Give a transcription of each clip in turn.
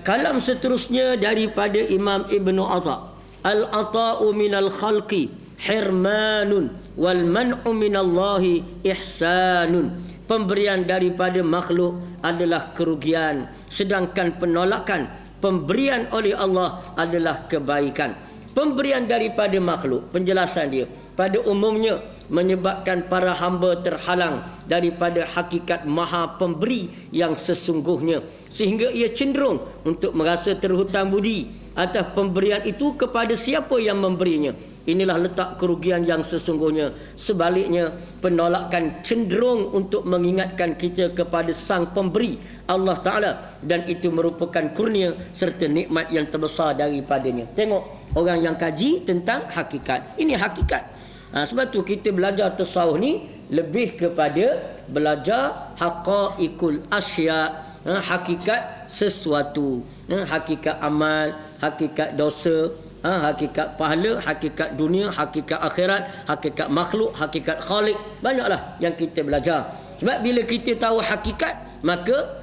Kalam seterusnya daripada Imam Ibnu Atha. Al-ata'u minal khalqi hirmanun wal man'u minallahi ihsanun. Pemberian daripada makhluk adalah kerugian, sedangkan penolakan pemberian oleh Allah adalah kebaikan. Pemberian daripada makhluk, penjelasan dia pada umumnya menyebabkan para hamba terhalang daripada hakikat maha pemberi yang sesungguhnya, sehingga ia cenderung untuk merasa terhutang budi atas pemberian itu kepada siapa yang memberinya. Inilah letak kerugian yang sesungguhnya. Sebaliknya, penolakan cenderung untuk mengingatkan kita kepada sang pemberi, Allah Ta'ala, dan itu merupakan kurnia serta nikmat yang terbesar daripadanya. Tengok orang yang kaji tentang hakikat. Ini hakikat. Sebab tu kita belajar tasawuf ni lebih kepada belajar haqaiqul asya, hakikat sesuatu, hakikat amal, hakikat dosa, hakikat pahala, hakikat dunia, hakikat akhirat, hakikat makhluk, hakikat khalik. Banyaklah yang kita belajar. Sebab bila kita tahu hakikat, maka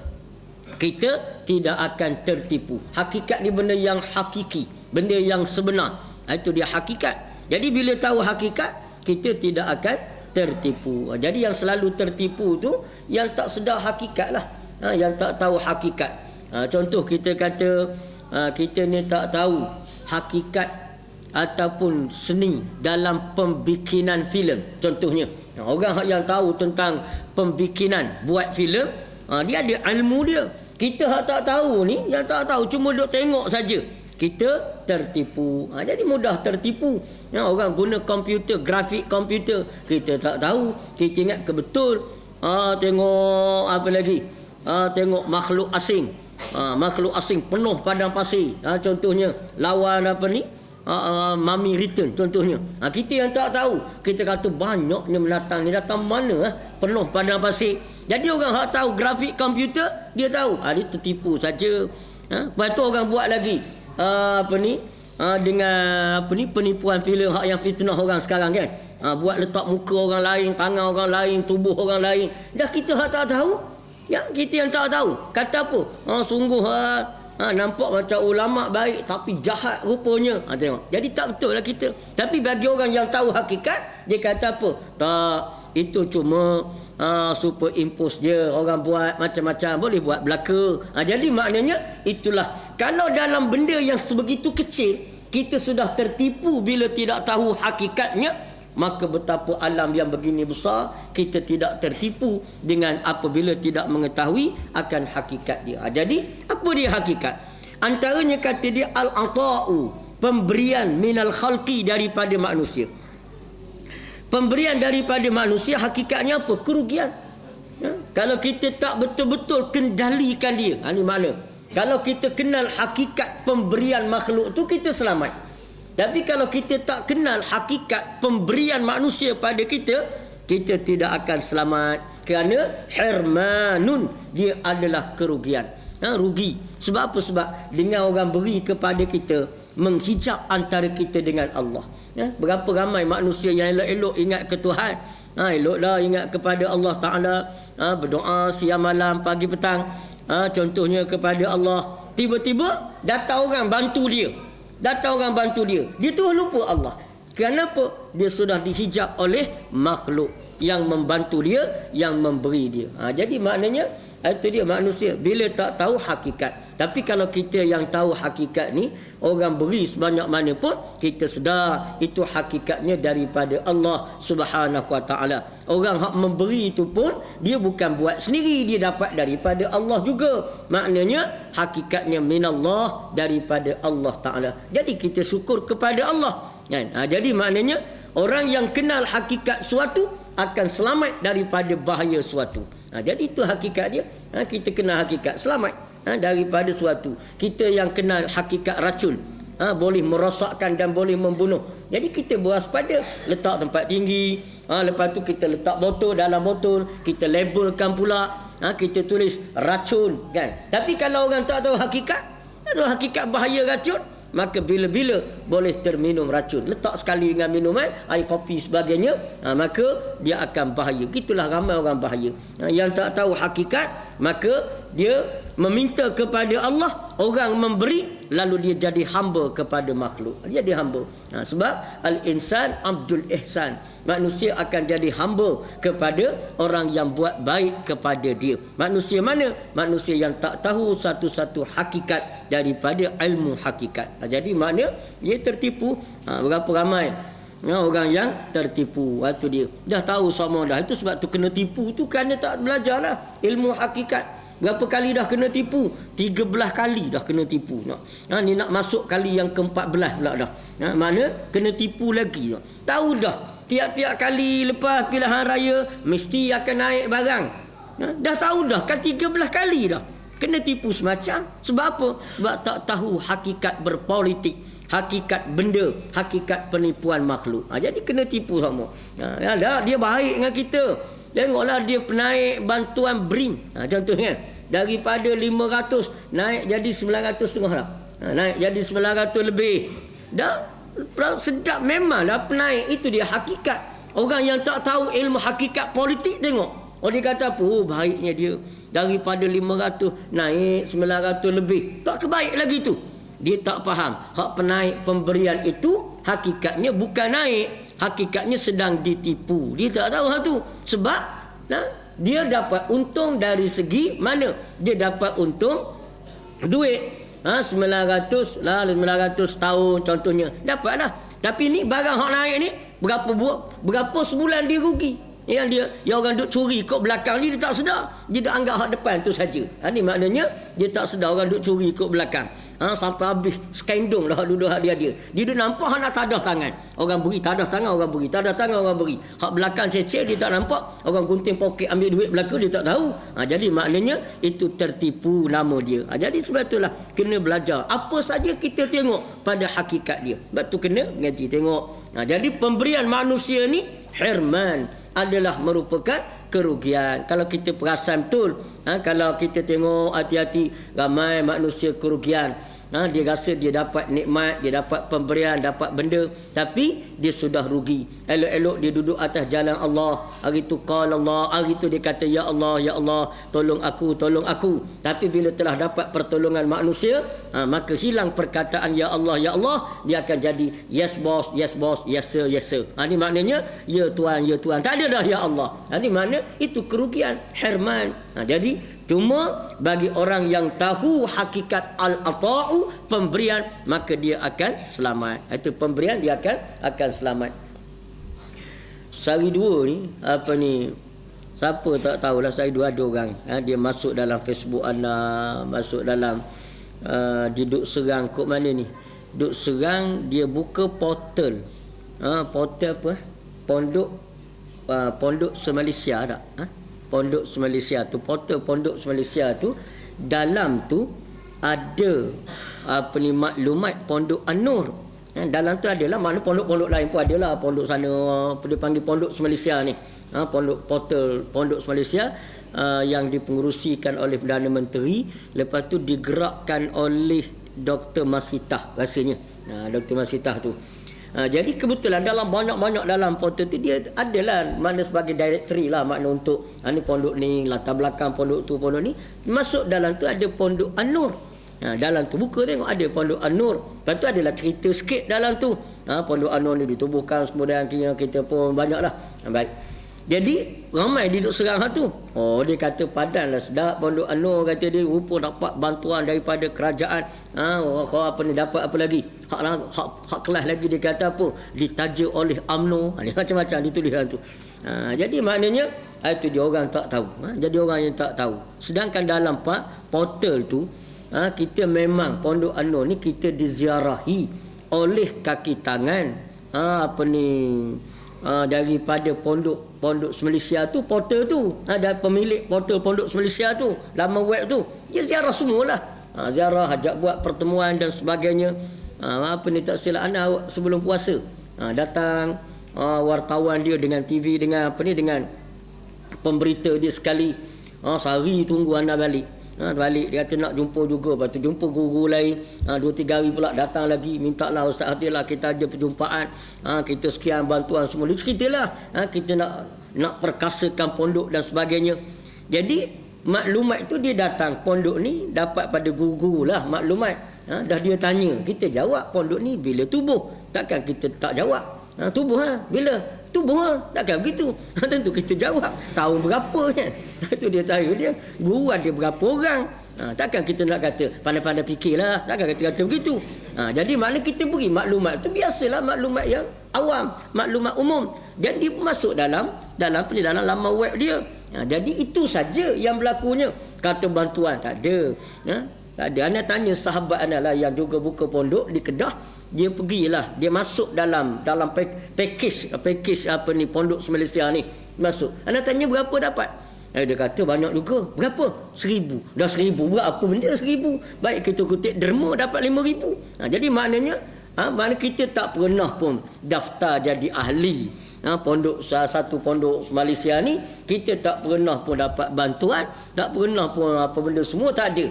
kita tidak akan tertipu. Hakikat ni benda yang hakiki, benda yang sebenar. Itu dia hakikat. Jadi bila tahu hakikat, kita tidak akan tertipu. Jadi yang selalu tertipu tu yang tak sedar hakikat lah, yang tak tahu hakikat. Contoh kita kata kita ni tak tahu hakikat ataupun seni dalam pembikinan filem. Contohnya orang yang tahu tentang pembikinan, buat filem, dia ada ilmu dia. Kita hak tak tahu ni, yang tak tahu cuma duk tengok saja, kita tertipu. Jadi mudah tertipu. Orang guna komputer, grafik komputer, kita tak tahu, kita ingat ke betul. Tengok apa lagi, tengok makhluk asing, makhluk asing penuh padang pasir, contohnya lawan apa ni, Mummy Return contohnya. Kita yang tak tahu, kita kata banyaknya menatang ni, datang mana penuh padang pasir. Jadi orang hak tahu grafik komputer, dia tahu, dia tertipu saja. Lepas tu orang buat lagi dengan penipuan filem hak yang fitnah orang sekarang kan. Buat letak muka orang lain, tangan orang lain, tubuh orang lain. Dah kita hak tak tahu. Ya, kita yang tak tahu. Kata apa? Sungguh nampak macam ulama baik tapi jahat rupanya. Tengok. Jadi tak betul lah kita. Tapi bagi orang yang tahu hakikat, dia kata apa? Tak, itu cuma superimpose je. Orang buat macam-macam, boleh buat belaka. Jadi maknanya itulah, kalau dalam benda yang sebegitu kecil kita sudah tertipu bila tidak tahu hakikatnya, maka betapa alam yang begini besar kita tidak tertipu dengan apabila tidak mengetahui akan hakikat dia. Jadi apa dia hakikat? Antaranya kata dia al-ata'u, pemberian minal khalqi, daripada manusia. Pemberian daripada manusia hakikatnya apa? Kerugian. Kalau kita tak betul-betul kendalikan dia, ini mana? Kalau kita kenal hakikat pemberian makhluk tu, kita selamat. Tapi kalau kita tak kenal hakikat pemberian manusia pada kita, kita tidak akan selamat. Kerana hirmanun, dia adalah kerugian. Rugi. Sebab apa? Sebab dengan orang beri kepada kita, menghijab antara kita dengan Allah. Berapa ramai manusia yang elok-elok ingat ke Tuhan. Eloklah ingat kepada Allah Ta'ala, berdoa siang malam, pagi petang, contohnya kepada Allah. Tiba-tiba datang orang bantu dia, dia terus lupa Allah. Kenapa? Dia sudah dihijab oleh makhluk yang membantu dia, yang memberi dia. Jadi maknanya itu dia manusia bila tak tahu hakikat. Tapi kalau kita yang tahu hakikat ni, orang beri sebanyak mana pun, kita sedar itu hakikatnya daripada Allah Subhanahu Wa Taala. Orang hak memberi itu pun dia bukan buat sendiri, dia dapat daripada Allah juga. Maknanya hakikatnya minallah, daripada Allah Taala. Jadi kita syukur kepada Allah kan. Jadi maknanya orang yang kenal hakikat suatu akan selamat daripada bahaya suatu. Jadi itu hakikat dia. Kita kenal hakikat, selamat daripada suatu. Kita yang kenal hakikat racun, boleh merosakkan dan boleh membunuh. Jadi kita berwaspada, letak tempat tinggi. Lepas tu kita letak botol, dalam botol kita labelkan pula, kita tulis racun kan. Tapi kalau orang tak tahu hakikat, bahaya racun, maka bila-bila boleh terminum racun. Letak sekali dengan minuman, air kopi sebagainya, maka dia akan bahaya. Gitulah ramai orang bahaya. Yang tak tahu hakikat, maka dia meminta kepada Allah, orang memberi, lalu dia jadi hamba kepada makhluk. Dia jadi hamba. Sebab al-insan abdul ihsan. Manusia akan jadi hamba kepada orang yang buat baik kepada dia. Manusia mana? Manusia yang tak tahu satu-satu hakikat daripada ilmu hakikat. Jadi makna dia tertipu. Berapa ramai orang yang tertipu waktu dia dah tahu semua dah. Itu sebab tu kena tipu tu kerana tak belajarlah ilmu hakikat. Berapa kali dah kena tipu? 13 kali dah kena tipu. Ni nak masuk kali yang ke-14 pula dah. Mana kena tipu lagi. Tahu dah tiap-tiap kali lepas pilihan raya mesti akan naik barang. Dah tahu dah kan 13 kali dah kena tipu semacam. Sebab apa? Sebab tak tahu hakikat berpolitik, hakikat benda, hakikat penipuan makhluk. Jadi kena tipu sama. Dia baik dengan kita. Tengoklah dia penaik bantuan BRIM. Contohnya daripada 500 naik jadi 900 dah. Naik jadi 900 lebih. Dah sedap memanglah penaik. Itu dia hakikat. Orang yang tak tahu ilmu hakikat politik tengok. Dia kata apa? Baiknya dia daripada 500 naik 900 lebih. Tak kebaik lagi tu. Dia tak faham. Hak penaik pemberian itu hakikatnya bukan naik. Hakikatnya sedang ditipu. Dia tak tahu hal tu. Sebab dia dapat untung dari segi mana? Dia dapat untung duit. 900 tahun contohnya. Dapatlah. Tapi ni barang hak naik ni berapa sebulan dia rugi. Yang orang duk curi kat belakang ni dia tak sedar. Dia dah anggap hak depan tu saja. Ni maknanya dia tak sedar orang duk curi kat belakang. Sampai habis skandung dah duduk hak dia. Dia nampak hak nak tadah tangan. Orang beri tadah tangan, orang beri tadah tangan, orang beri. Hak belakang cecek dia tak nampak. Orang gunting poket ambil duit belakang dia tak tahu. Jadi maknanya itu tertipu nama dia. Jadi sebab itulah kena belajar. Apa saja kita tengok pada hakikat dia. Sebab tu kena ngaji tengok. Jadi pemberian manusia ni hirman adalah merupakan kerugian. Kalau kita perasan betul, kalau kita tengok hati-hati ramai manusia kerugian. Dia rasa dia dapat nikmat, dia dapat pemberian, dapat benda, tapi dia sudah rugi. Elok-elok dia duduk atas jalan Allah. Hari tu qala Allah, hari tu dia kata ya Allah, tolong aku, tolong aku. Tapi bila telah dapat pertolongan manusia, maka hilang perkataan ya Allah, dia akan jadi yes boss, yes sir, yes sir. Ini maknanya ya Tuhan, ya Tuhan. Tak ada dah ya Allah. Ini makna itu kerugian, hirman. Jadi cuma bagi orang yang tahu hakikat al-ata'u, pemberian, maka dia akan selamat. Itu pemberian dia akan selamat. Sehari dua ni siapa tak tahulah, sehari dua ada orang dia masuk dalam Facebook anda, masuk dalam dia duk serang kok mana ni, duk serang, dia buka portal. Portal apa? Pondok Semalaysia tak? Pondok Semalaysia tu, portal Pondok Semalaysia tu, dalam tu ada maklumat Pondok An-Nur. Dalam tu adalah mana pondok-pondok lain pun adalah. Pondok sana dia panggil Pondok Semalaysia ni. Pondok portal Pondok Semalaysia yang dipengerusikan oleh Perdana Menteri, lepas tu digerakkan oleh Dr. Masitah rasanya. Dr. Masitah tu. Jadi kebetulan dalam banyak-banyak dalam portal tu dia adalah mana sebagai directory lah, makna untuk ni pondok ni, latar belakang pondok tu, pondok ni. Masuk dalam tu ada Pondok An-Nur. Dalam tu buka tengok ada Pondok An-Nur. Lepas tu adalah cerita sikit dalam tu. Pondok An-Nur ni ditubuhkan kemudian kita pun banyaklah. Baik. Jadi ramai dia duduk serang hal tu. Dia kata padanlah sedap Pondok An-Nur, kata dia rupa dapat bantuan daripada kerajaan. Kau apa ni dapat apa lagi? Hak kelas lagi dia kata apa? Ditaja oleh UMNO. Macam-macam ditulis dalam tu. Jadi maknanya itu dia orang tak tahu. Jadi orang yang tak tahu. Sedangkan dalam portal tu kita memang Pondok An-Nur ni kita diziarahi oleh kaki tangan daripada Pondok Semalaysia tu, portal tu. Ada pemilik portal Pondok Semalaysia tu, laman web tu. Dia ziarah semualah. Ziarah, ajak buat pertemuan dan sebagainya. Tak silap anda sebelum puasa. Datang wartawan dia dengan TV, dengan dengan pemberita dia sekali. Sehari tunggu anda balik. Balik dia kata nak jumpa juga. Lepas tu jumpa guru lain. 2-3 hari pula datang lagi. Minta lah Ustaz Hatilah kita ada perjumpaan. Kita sekian bantuan semua. Dia ceritalah. Kita nak perkasakan pondok dan sebagainya. Jadi maklumat itu dia datang pondok ni dapat pada guru-guru lah maklumat. Dah dia tanya. Kita jawab pondok ni bila tubuh. Takkan kita tak jawab. Tubuh bila? Tubuh takkan begitu. Tentu kita jawab tahun berapa kan. Itu dia tanya dia. Guru ada berapa orang. Takkan kita nak kata pandai-pandai fikirlah. Takkan kita kata begitu. Jadi makna kita beri maklumat tu biasalah maklumat yang awam, maklumat umum. Dan dia masuk dalam laman web dia. Jadi itu saja yang berlakunya. Kata bantuan tak ada. Tak ada. Ana tanya sahabat ana lah yang juga buka pondok di Kedah, dia pergilah, dia masuk dalam package apa ni pondok Malaysia ni masuk. Ana tanya berapa dapat? Dia kata banyak juga. Berapa? 1,000. Dah 1,000. Berapa benda 1,000? Baik kita kutip derma dapat 5,000. Jadi maknanya mana kita tak pernah pun daftar jadi ahli pondok salah satu pondok Malaysia ni, kita tak pernah pun dapat bantuan, tak pernah pun apa benda semua tak ada.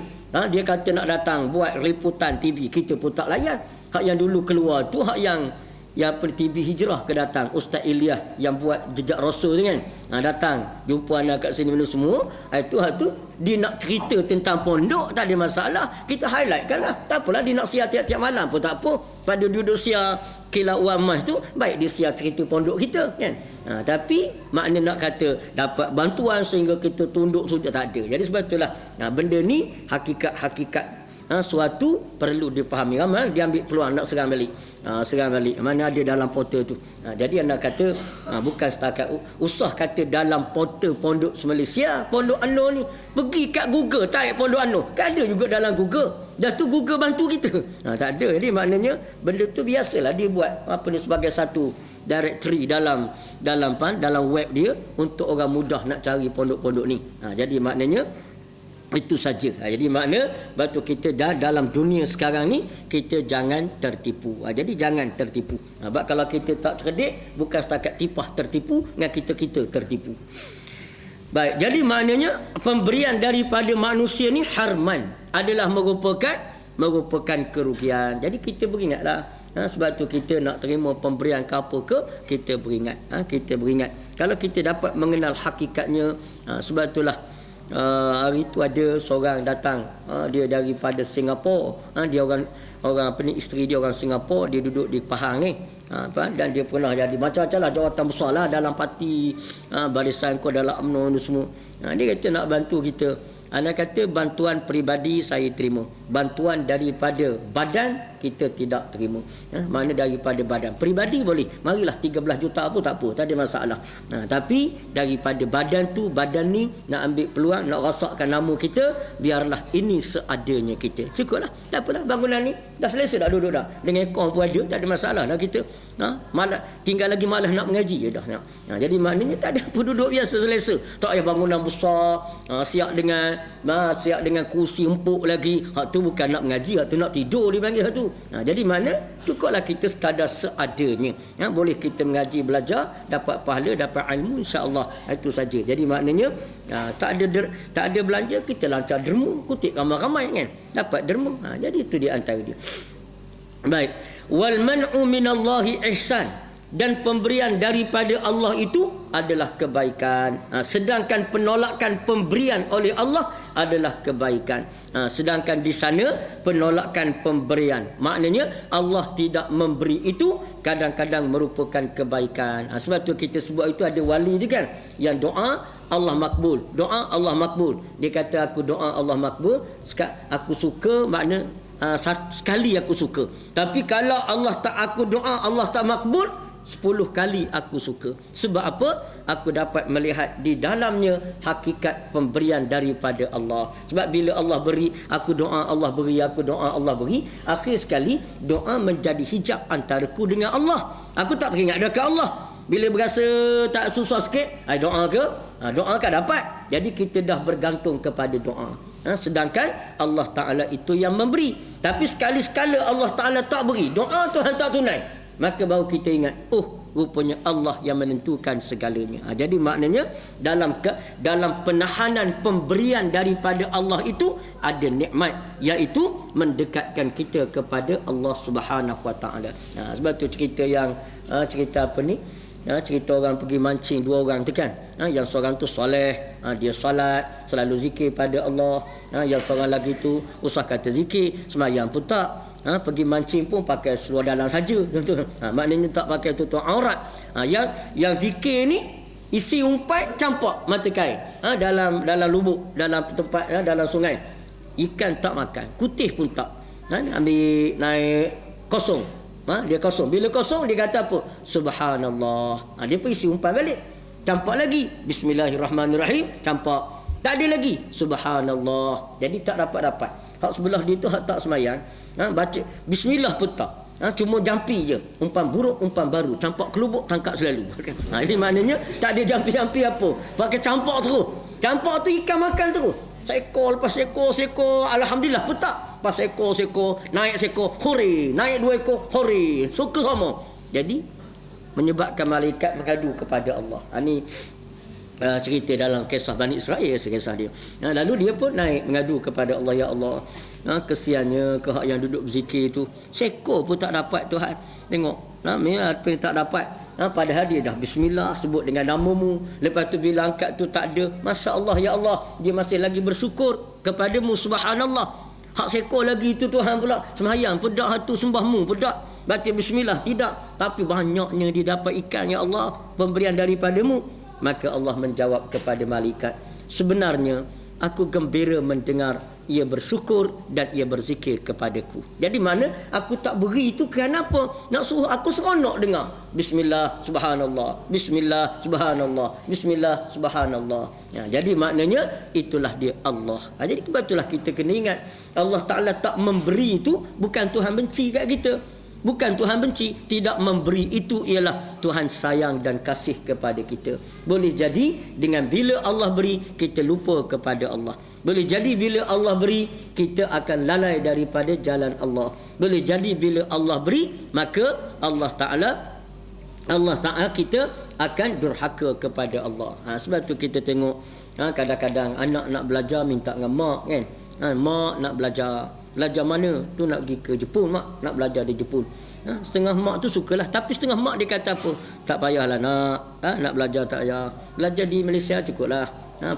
Dia kata nak datang buat liputan TV, kita pun tak layan. Hak yang dulu keluar tu hak yang TV Hijrah ke datang Ustaz Ilyas yang buat Jejak Rasul tu kan. Datang jumpa anak kat sini benda semua. Itu dia nak cerita tentang pondok tak ada masalah. Kita highlightkan lah. Tak apalah dia nak siar tiap-tiap malam pun tak apa. Pada duduk siar Kilau Uamas tu baik dia siar cerita pondok kita kan. Tapi makna nak kata dapat bantuan sehingga kita tunduk sudah tak ada. Jadi sebab itulah benda ni hakikat suatu perlu dipahami. Ramai dia ambil peluang nak serang balik. Mana ada dalam portal tu. Jadi anda kata bukan setakat usah kata dalam portal pondok Malaysia, pondok Anur ni, pergi kat Google tarik pondok Anur. Kan ada juga dalam Google. Dah tu Google bantu kita. Tak ada. Jadi maknanya benda tu biasalah dia buat apa ni sebagai satu directory dalam web dia untuk orang mudah nak cari pondok-pondok ni. Jadi maknanya itu saja. Jadi makna batu kita dah dalam dunia sekarang ni kita jangan tertipu. Jadi jangan tertipu. Sebab kalau kita tak cerdik bukan setakat tipah tertipu, dengan kita tertipu. Baik, jadi maknanya pemberian daripada manusia ni harman adalah merupakan kerugian. Jadi kita beringatlah. Sebab tu kita nak terima pemberian ke apa ke, kita beringat. Kita beringat. Kalau kita dapat mengenal hakikatnya, sebab itulah hari itu ada seorang datang, dia daripada Singapura, dia orang apa ni, isteri dia orang Singapura, dia duduk di Pahang ni, dan dia pernah jadi macam-macam lah jawatan besar lah dalam parti Barisan Ko dalam UMNO semua. Dia kata nak bantu kita. Anak kata bantuan peribadi saya terima, bantuan daripada badan kita tidak terima. Mana daripada badan peribadi boleh, marilah 13 juta pun tak apa, tak ada masalah. Tapi daripada badan tu, badan ni nak ambil peluang, nak rosakkan nama kita, biarlah ini seadanya kita. Cukuplah, tak apalah, bangunan ni dah selesai dah duduk dah. Dengan ekor pun ada, tak ada masalah dah kita. Malah tinggal lagi malah nak mengaji dah. Jadi maknanya tak ada apa, duduk biasa selesa. Tak payah bangunan besar, siap dengan kursi empuk lagi. Hak tu bukan nak mengaji, hak tu nak tidur dipanggil hak tu. Jadi mana cukuplah kita sekadar seadanya. Boleh kita mengaji, belajar, dapat pahala, dapat ilmu, insya-Allah. Itu saja. Jadi maknanya tak ada belanja, kita lancar derma, kutip ramai-ramai kan, dapat derma. Jadi itu di antara dia. Baik, wal man'u minallahi ihsan, dan pemberian daripada Allah itu adalah kebaikan. Sedangkan penolakan pemberian oleh Allah adalah kebaikan. Sedangkan di sana penolakan pemberian, maknanya Allah tidak memberi itu kadang-kadang merupakan kebaikan. Sebab tu kita sebut itu ada wali tu kan, yang doa Allah makbul, doa Allah makbul. Dia kata aku doa Allah makbul, aku suka, makna sekali aku suka. Tapi kalau Allah tak, aku doa Allah tak makbul, 10 kali aku suka. Sebab apa? Aku dapat melihat di dalamnya hakikat pemberian daripada Allah. Sebab bila Allah beri, aku doa Allah beri, aku doa Allah beri, akhir sekali doa menjadi hijab antaraku dengan Allah. Aku tak teringat dekat Allah. Bila berasa tak susah sikit, doa ke? Doa kan dapat. Jadi kita dah bergantung kepada doa. Sedangkan Allah Ta'ala itu yang memberi. Tapi sekali-sekala Allah Ta'ala tak beri, doa Tuhan tak tunai, maka baru kita ingat, rupanya Allah yang menentukan segalanya. Jadi maknanya dalam penahanan pemberian daripada Allah itu ada nikmat, iaitu mendekatkan kita kepada Allah Subhanahu Wa Taala. Sebab tu cerita apa ni? Cerita orang pergi mancing, dua orang tu kan. Yang seorang tu soleh, dia salat, selalu zikir pada Allah. Yang seorang lagi tu usah kata zikir, sembahyang pun tak. Pergi mancing pun pakai seluar dalam saja. Maknanya tak pakai tutup aurat. Yang zikir ni isi umpan campak mata kain. Dalam lubuk, dalam tempat, dalam sungai. Ikan tak makan, kutih pun tak. Ambil naik kosong. Dia kosong. Bila kosong dia kata apa? Subhanallah. Dia pun isi umpan balik. Campak lagi. Bismillahirrahmanirrahim. Campak. Tak ada lagi. Subhanallah. Jadi tak dapat. Hak sebelah dia tu hak tak semayang. Baca Bismillah pun tak. Cuma jampi je. Umpan buruk, umpan baru. Campak kelubuk, tangkap selalu. Ini maknanya tak ada jampi-jampi apa. Pakai campak terus. Campak tu ikan makan terus. Seekor lepas seekor. Alhamdulillah pun tak. Lepas seekor, naik seekor, hore. Naik 2 ekor, hore. Suka sama. Jadi, menyebabkan malaikat mengadu kepada Allah. Ini cerita dalam kisah Bani Israel, kisah dia. Lalu dia pun naik mengadu kepada Allah, ya Allah, kesiannya ke hak yang duduk berzikir tu, seekor pun tak dapat Tuhan. Tengok, apa yang tak dapat. Padahal dia dah bismillah, sebut dengan namamu. Lepas tu bila angkat tu tak ada, Masya Allah, ya Allah, dia masih lagi bersyukur kepadamu, subhanallah. Hak seekor lagi itu Tuhan pula sembahyang pun tak, hatu sembahmu pun tak, baca bismillah tidak, tapi banyaknya dia dapat ikan, ya Allah, pemberian daripadamu. Maka Allah menjawab kepada malaikat, sebenarnya aku gembira mendengar ia bersyukur dan ia berzikir kepadaku. Jadi mana aku tak beri itu kerana apa? Nak suruh aku seronok dengar. Bismillah, subhanallah. Bismillah, subhanallah. Bismillah, subhanallah. Jadi maknanya itulah dia Allah. Jadi kebetulan kita kena ingat, Allah Ta'ala tak memberi itu bukan Tuhan benci kat kita. Bukan Tuhan benci, tidak memberi itu ialah Tuhan sayang dan kasih kepada kita. Boleh jadi dengan bila Allah beri, kita lupa kepada Allah. Boleh jadi bila Allah beri, kita akan lalai daripada jalan Allah. Boleh jadi bila Allah beri, maka Allah Ta'ala kita akan durhaka kepada Allah. Sebab tu kita tengok kadang-kadang anak nak belajar minta dengan mak kan. Mak nak belajar mana? Tu nak pergi ke Jepun, mak nak belajar di Jepun. Setengah mak tu sukalah, tapi setengah mak dia kata apa? Tak payahlah nak belajar, tak payah. Belajar di Malaysia cukuplah.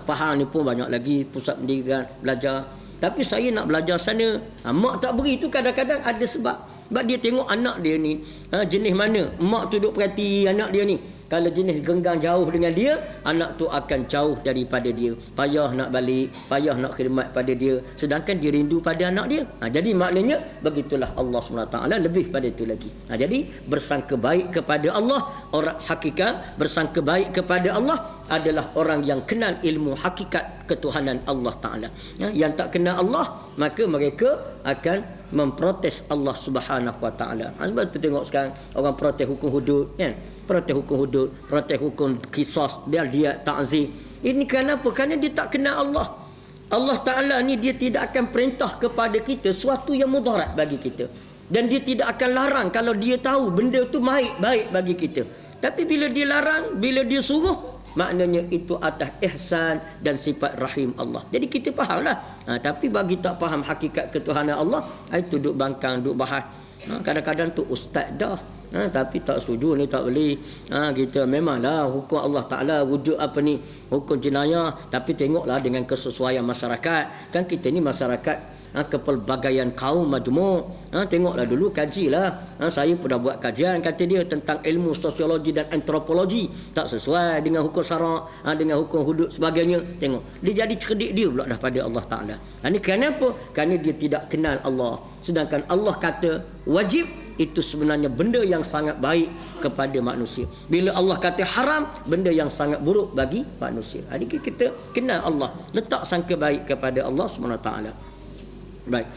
Pahang ni pun banyak lagi pusat pendidikan belajar. Tapi saya nak belajar sana. Mak tak beri tu kadang-kadang ada sebab. Sebab dia tengok anak dia ni jenis mana. Mak tu duk perhati anak dia ni. Kalau jenis genggang jauh dengan dia, anak tu akan jauh daripada dia. Payah nak balik, payah nak khidmat pada dia. Sedangkan dia rindu pada anak dia. Jadi maknanya begitulah Allah SWT lebih pada itu lagi. Jadi bersangka baik kepada Allah, orang hakikat bersangka baik kepada Allah adalah orang yang kenal ilmu hakikat ketuhanan Allah Ta'ala. Yang tak kenal Allah, maka mereka akan memprotes Allah Subhanahu Wa Ta'ala. Sebab tu tengok sekarang orang protes hukum hudud kan. Protes hukum hudud, protes hukum qisas, dia ta'zir. Ini kenapa? Kerana dia tak kenal Allah. Allah Ta'ala ni dia tidak akan perintah kepada kita sesuatu yang mudarat bagi kita. Dan dia tidak akan larang kalau dia tahu benda tu baik bagi kita. Tapi bila dia larang, bila dia suruh, maknanya itu atas ihsan dan sifat rahim Allah. Jadi kita fahamlah. Tapi bagi tak faham hakikat ketuhanan Allah, itu duduk bangkang, duduk bahas. Kadang-kadang tu ustaz dah. Tapi tak setuju ni, tak boleh. Kita memanglah hukum Allah Ta'ala wujud apa ni, hukum jenayah. Tapi tengoklah dengan kesesuaian masyarakat. Kan kita ni masyarakat kepelbagaian kaum majmuk. Tengoklah dulu, kajilah. Saya pun dah buat kajian kata dia tentang ilmu sosiologi dan antropologi. Tak sesuai dengan hukum syarak, dengan hukum hudud sebagainya. Tengok, dia jadi cerdik dia pula daripada Allah Ta'ala. Ini kerana apa? Kerana dia tidak kenal Allah. Sedangkan Allah kata wajib itu sebenarnya benda yang sangat baik kepada manusia. Bila Allah kata haram, benda yang sangat buruk bagi manusia. Jadi kita kenal Allah, letak sangka baik kepada Allah SWT. Baik.